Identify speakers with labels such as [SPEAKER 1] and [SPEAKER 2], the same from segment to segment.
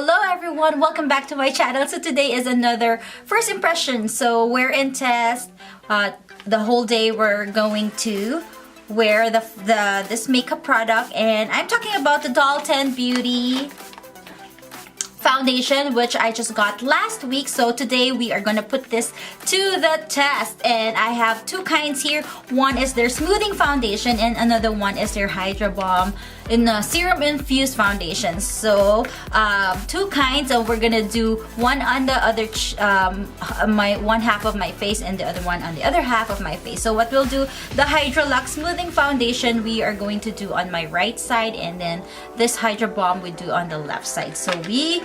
[SPEAKER 1] Hello everyone, welcome back to my channel. So today is another first impression. So we're in test. The whole day we're going to wear this makeup product, and I'm talking about the Doll10 Beauty foundation, which I just got last week. So today we are gonna put this to the test, and I have two kinds here. One is their smoothing foundation and another one is their Hydra Balm in a serum infused foundation. So two kinds, and we're gonna do one on the other one half of my face and the other one on the other half of my face. So what we'll do, the Hydralux smoothing foundation we are going to do on my right side, and then this Hydra Balm we do on the left side. So we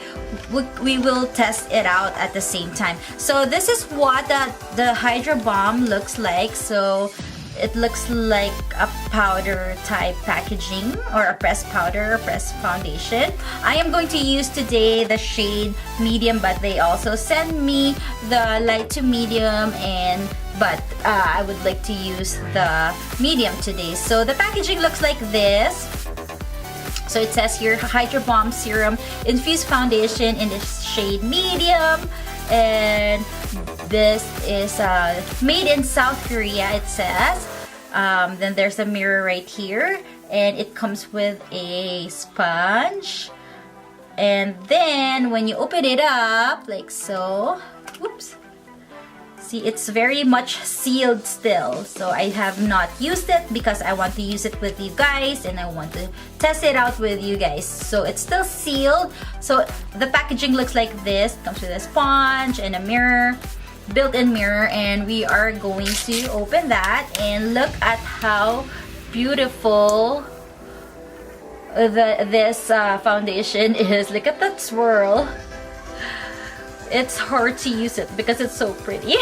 [SPEAKER 1] will test it out at the same time. So this is what the Hydra Balm looks like. So it looks like a powder type packaging, or a pressed powder, pressed foundation. I am going to use today the shade medium, but they also send me the light to medium, but I would like to use the medium today. So the packaging looks like this. So it says here Hydra Balm Serum Infused Foundation in the shade medium, and this is made in South Korea, it says. Then there's a mirror right here, and it comes with a sponge, and then when you open it up like so, whoops, see, it's very much sealed still. So I have not used it because I want to use it with you guys and I want to test it out with you guys. So it's still sealed. So the packaging looks like this. It comes with a sponge and a mirror, built-in mirror, and we are going to open that and look at how beautiful this foundation is. Look at that swirl. It's hard to use it because it's so pretty.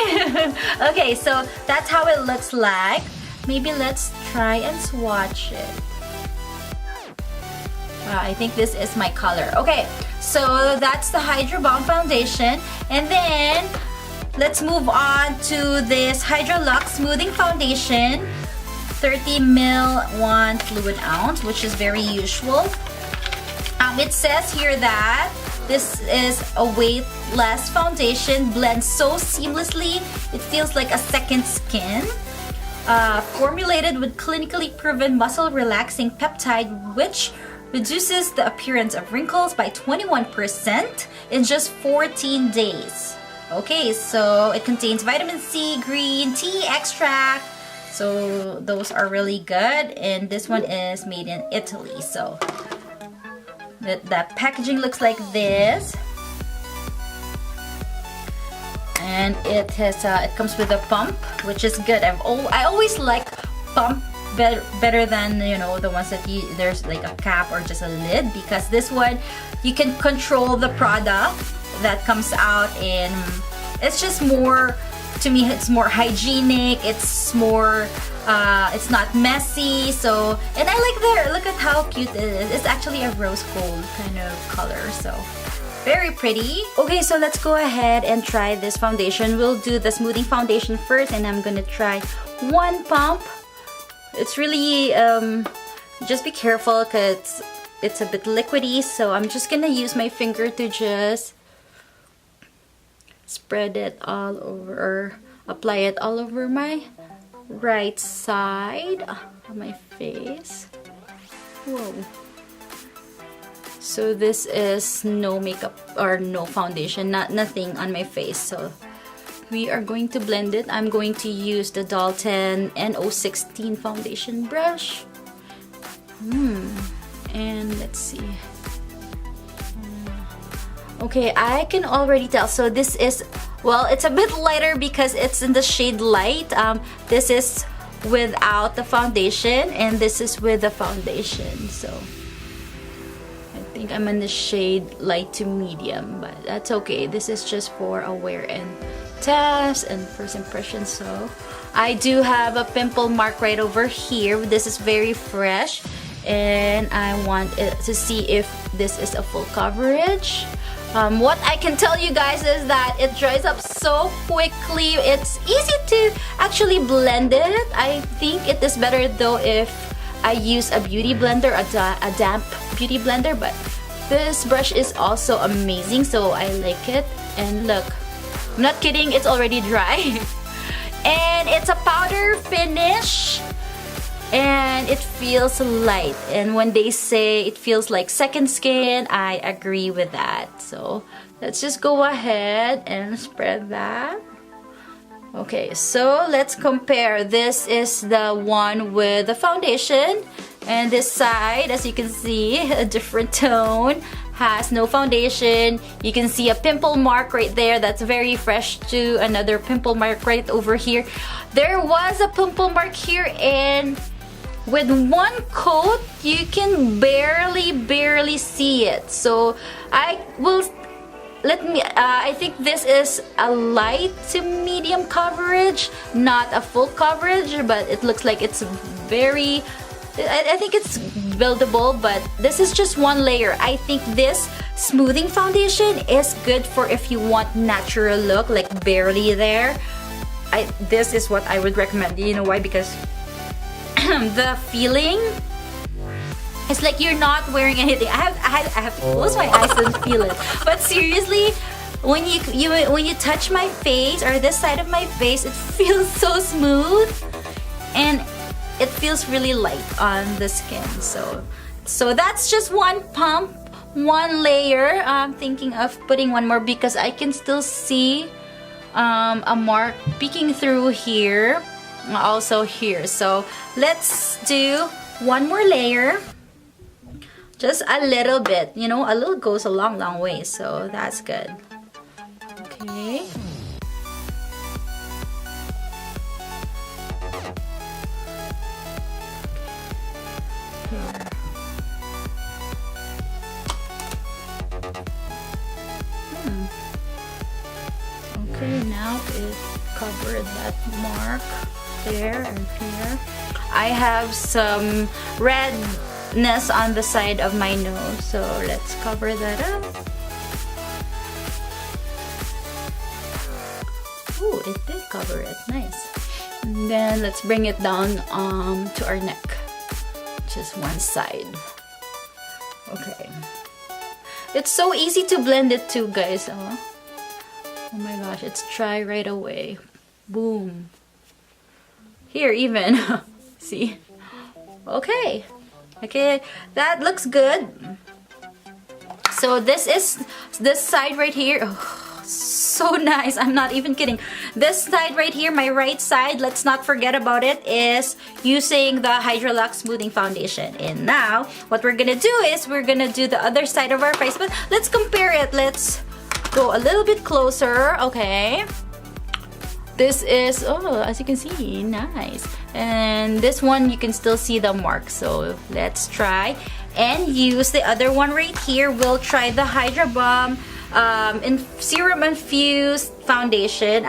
[SPEAKER 1] Okay, so that's how it looks like. Maybe let's try and swatch it. I think this is my color. Okay, so that's the Hydra Balm foundation, and then let's move on to this Hydralux smoothing foundation, 30 ml 1 fluid ounce, which is very usual. It says here that this is a weightless foundation, blends so seamlessly, it feels like a second skin. Formulated with clinically proven muscle relaxing peptide, which reduces the appearance of wrinkles by 21% in just 14 days. Okay, so it contains vitamin C, green tea extract, so those are really good, and this one is made in Italy. So the packaging looks like this, and it comes with a pump, which is good. I always like pump better than, you know, the ones that there's like a cap or just a lid, because this one you can control the product that comes out, and it's just more, to me, it's more hygienic, it's more it's not messy. So, and I like look at how cute it is. It's actually a rose gold kind of color, so very pretty. Okay, so let's go ahead and try this foundation. We'll do the smoothing foundation first, and I'm gonna try one pump. It's really just be careful because it's a bit liquidy, so I'm just gonna use my finger to just spread it all over, or apply it all over my right side of my face. Whoa. So this is no makeup or no foundation, nothing on my face. So we are going to blend it. I'm going to use the Doll10 N016 foundation brush. And let's see. Okay, I can already tell. So this is, well, it's a bit lighter because it's in the shade light. This is without the foundation, and this is with the foundation. So I think I'm in the shade light to medium, but that's okay. This is just for a wear and test and first impression. So I do have a pimple mark right over here. This is very fresh, and I want it to see if this is a full coverage. What I can tell you guys is that it dries up so quickly. It's easy to actually blend it. I think it is better though if I use a beauty blender, a damp beauty blender, but This brush is also amazing, so I like it. And look, I'm not kidding, it's already dry. And it's a powder finish. And it feels light. And when they say it feels like second skin, I agree with that. So let's just go ahead and spread that. Okay, so let's compare. This is the one with the foundation. And this side, as you can see, a different tone. Has no foundation. You can see a pimple mark right there. That's very fresh too. Another pimple mark right over here. There was a pimple mark here, and with one coat, you can barely see it. So I will, I think this is a light to medium coverage, not a full coverage, but it looks like it's very, I think it's buildable, but this is just one layer. I think this smoothing foundation is good for if you want natural look, like barely there. This is what I would recommend. You know why? Because the feeling, it's like you're not wearing anything. I have to close my eyes and feel it. But seriously, when you touch my face or this side of my face, it feels so smooth, and it feels really light on the skin. So that's just one pump, one layer. I'm thinking of putting one more because I can still see a mark peeking through here, also here. So let's do one more layer, just a little bit. You know, a little goes a long way, so that's good. Okay. Here. Okay, now it covered that mark there and here. I have some redness on the side of my nose, so let's cover that up. Ooh, it did cover it. Nice. And then let's bring it down to our neck. Just one side. Okay. It's so easy to blend it too, guys. Oh my gosh, it's dry right away. Boom. Here even. See? Okay. Okay, that looks good. So this is this side right here. Oh, so nice. I'm not even kidding. This side right here, my right side, let's not forget about it, is using the Hydralux Smoothing Foundation. And now, what we're gonna do is we're gonna do the other side of our face. But let's compare it. Let's go a little bit closer. Okay. This is, oh, as you can see, nice. And this one, you can still see the mark. So let's try and use the other one right here. We'll try the Hydra Balm in Serum Infused Foundation.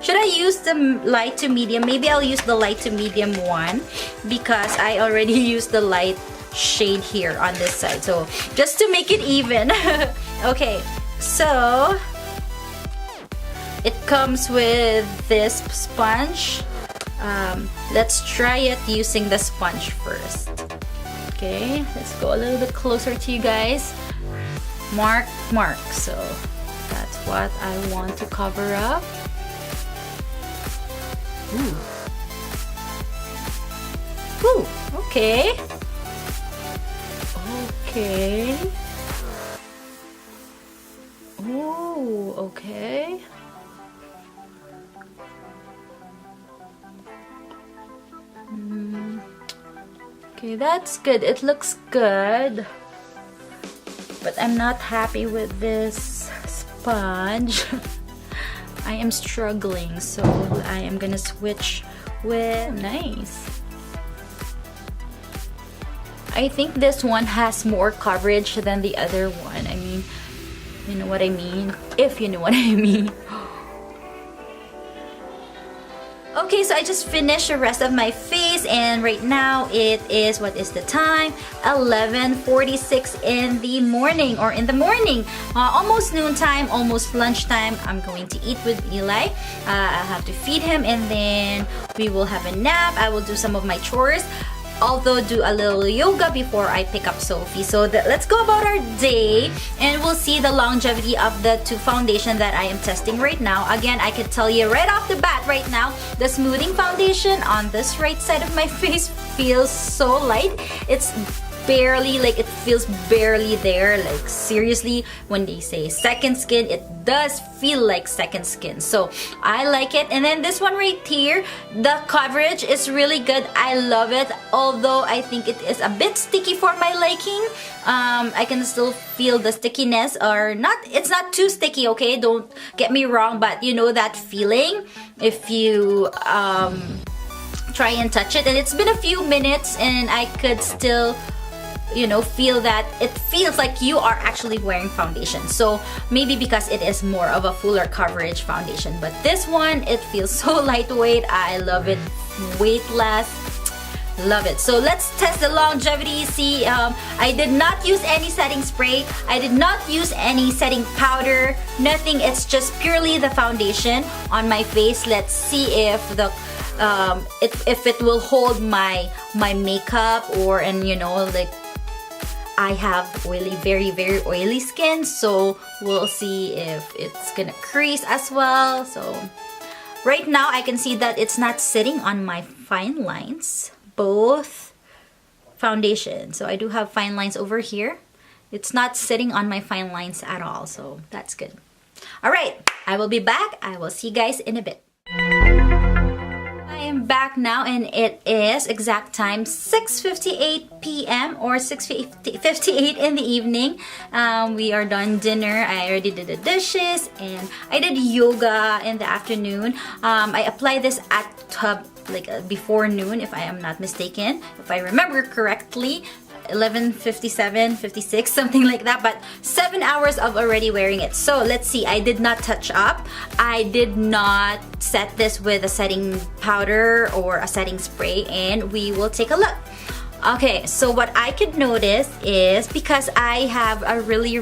[SPEAKER 1] Should I use the light to medium? Maybe I'll use the light to medium one because I already used the light shade here on this side. So just to make it even. Okay, so it comes with this sponge. Let's try it using the sponge first. Okay, let's go a little bit closer to you guys. Mark. So that's what I want to cover up. Ooh, okay. Okay. Oh, okay. Okay, that's good. It looks good. But I'm not happy with this sponge. I am struggling, so I am gonna switch with nice. I think this one has more coverage than the other one. I mean, you know what I mean? If you know what I mean. Okay, so I just finished the rest of my face, and right now it is, what is the time? 11:46 in the morning, or in the morning. Almost noontime, almost lunchtime. I'm going to eat with Eli. I'll have to feed him, and then we will have a nap. I will do some of my chores. although do a little yoga before I pick up Sophie. So let's go about our day, and we'll see the longevity of the two foundation that I am testing right now. Again, I can tell you right off the bat right now, the smoothing foundation on this right side of my face feels so light. It's barely, like, it feels barely there. Like, seriously, when they say second skin, it does feel like second skin. So I like it. And then this one right here, the coverage is really good. I love it, although I think it is a bit sticky for my liking. I can still feel the stickiness, or not, it's not too sticky, okay, don't get me wrong, but you know that feeling if you try and touch it. And it's been a few minutes and I could still, you know, feel that it feels like you are actually wearing foundation. So maybe because it is more of a fuller coverage foundation, but this one, it feels so lightweight. I love it. Weightless, love it. So let's test the longevity. See, I did not use any setting spray, I did not use any setting powder, nothing. It's just purely the foundation on my face. Let's see if the if it will hold my makeup, or, and you know, like, I have oily, very oily skin, so we'll see if it's gonna crease as well. So right now I can see that it's not sitting on my fine lines, both foundation. So I do have fine lines over here. It's not sitting on my fine lines at all, so that's good. All right, I will be back. I will see you guys in a bit. I'm back now, and it is exact time 6:58 p.m. or 6:58 in the evening. We are done dinner. I already did the dishes, and I did yoga in the afternoon. I applied this at tub like before noon, if I am not mistaken, if I remember correctly. 11:57, 56, something like that, but 7 hours of already wearing it. So let's see, I did not touch up. I did not set this with a setting powder or a setting spray, and we will take a look. Okay, so what I could notice is, because I have a really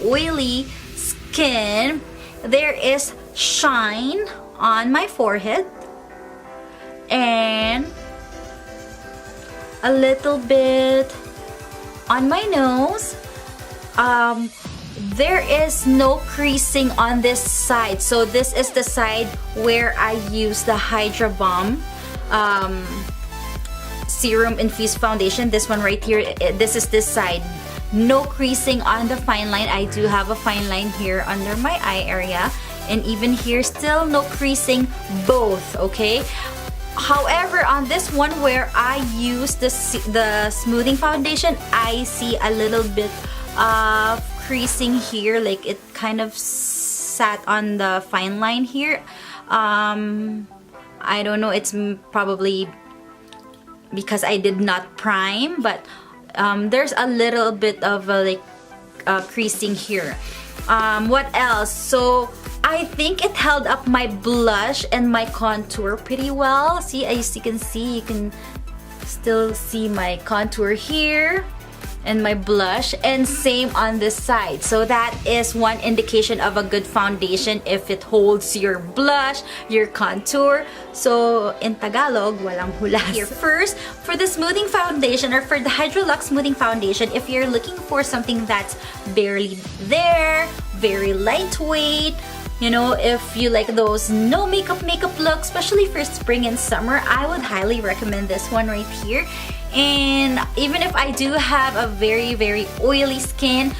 [SPEAKER 1] oily skin, there is shine on my forehead and a little bit on my nose. There is no creasing on this side. So this is the side where I use the Hydra Balm serum infused foundation. This one right here, this is this side. No creasing on the fine line. I do have a fine line here under my eye area, and even here still no creasing, both, okay? However, on this one where I use the smoothing foundation, I see a little bit of creasing here, like it kind of sat on the fine line here. I don't know, it's probably because I did not prime, but there's a little bit of like creasing here. What else? So I think it held up my blush and my contour pretty well. See, as you can see, you can still see my contour here and my blush, and same on this side. So that is one indication of a good foundation, if it holds your blush, your contour. So in Tagalog, walang hulas. Here first, for the smoothing foundation, or for the Hydralux smoothing foundation, if you're looking for something that's barely there, very lightweight, you know, if you like those no makeup look, especially for spring and summer, I would highly recommend this one right here. And even if I do have a very oily skin,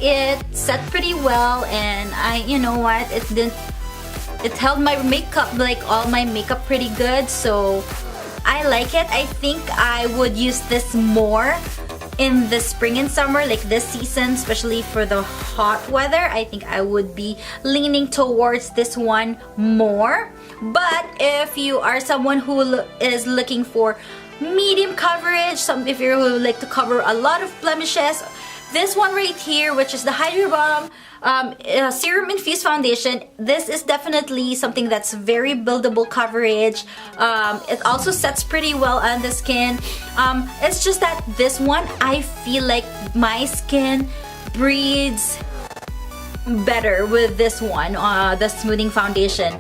[SPEAKER 1] it set pretty well, and you know what, it held my makeup, like all my makeup, pretty good. So I like it. I think I would use this more in the spring and summer, like this season, especially for the hot weather. I think I would be leaning towards this one more. But if you are someone who is looking for medium coverage, if you like to cover a lot of blemishes, this one right here, which is the Hydra Balm serum infused foundation, this is definitely something that's very buildable coverage. It also sets pretty well on the skin. It's just that this one, I feel like my skin breathes better with this one, the smoothing foundation.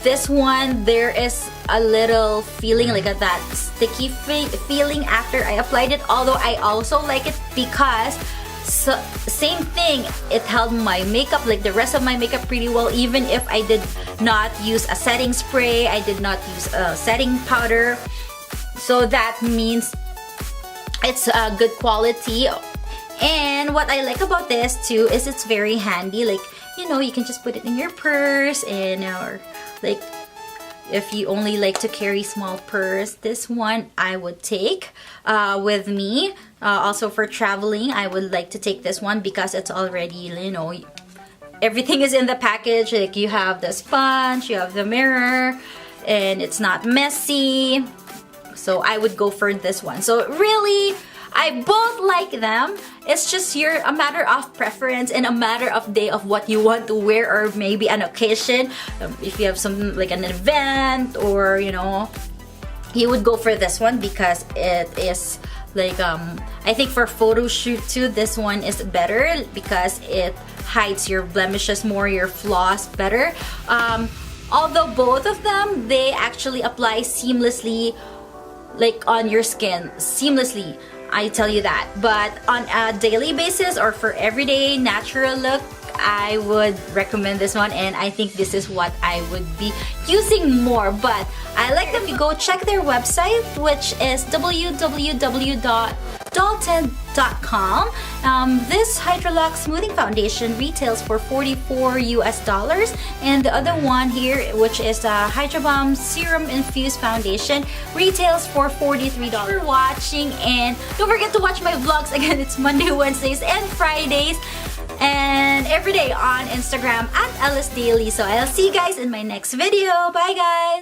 [SPEAKER 1] This one, there is a little feeling like that sticky feeling after I applied it, although I also like it because same thing, it held my makeup, like the rest of my makeup, pretty well, even if I did not use a setting spray, I did not use a setting powder. So that means it's a good quality. And what I like about this too is it's very handy. Like, you know, you can just put it in your purse, and or like if you only like to carry small purse, this one I would take with me. Also for traveling, I would like to take this one because it's already, you know, everything is in the package. Like you have the sponge, you have the mirror, and it's not messy. So I would go for this one. So really, I both like them. It's just a matter of preference and a matter of day of what you want to wear, or maybe an occasion. If you have something like an event, or you know, you would go for this one because it is like I think for photo shoot too, this one is better because it hides your blemishes more, your flaws better. Although both of them, they actually apply seamlessly, like on your skin seamlessly, I tell you that. But on a daily basis or for everyday natural look, I would recommend this one, and I think this is what I would be using more. But I like them. You go check their website, which is www.doll10.com. This Hydralux Smoothing Foundation retails for $44, and the other one here, which is the Hydra Balm Serum Infused Foundation, retails for $43. Thanks for watching, and don't forget to watch my vlogs. Again, it's Monday, Wednesdays, and Fridays, and every day on Instagram at ELLAsDaily. So I'll see you guys in my next video. Bye guys!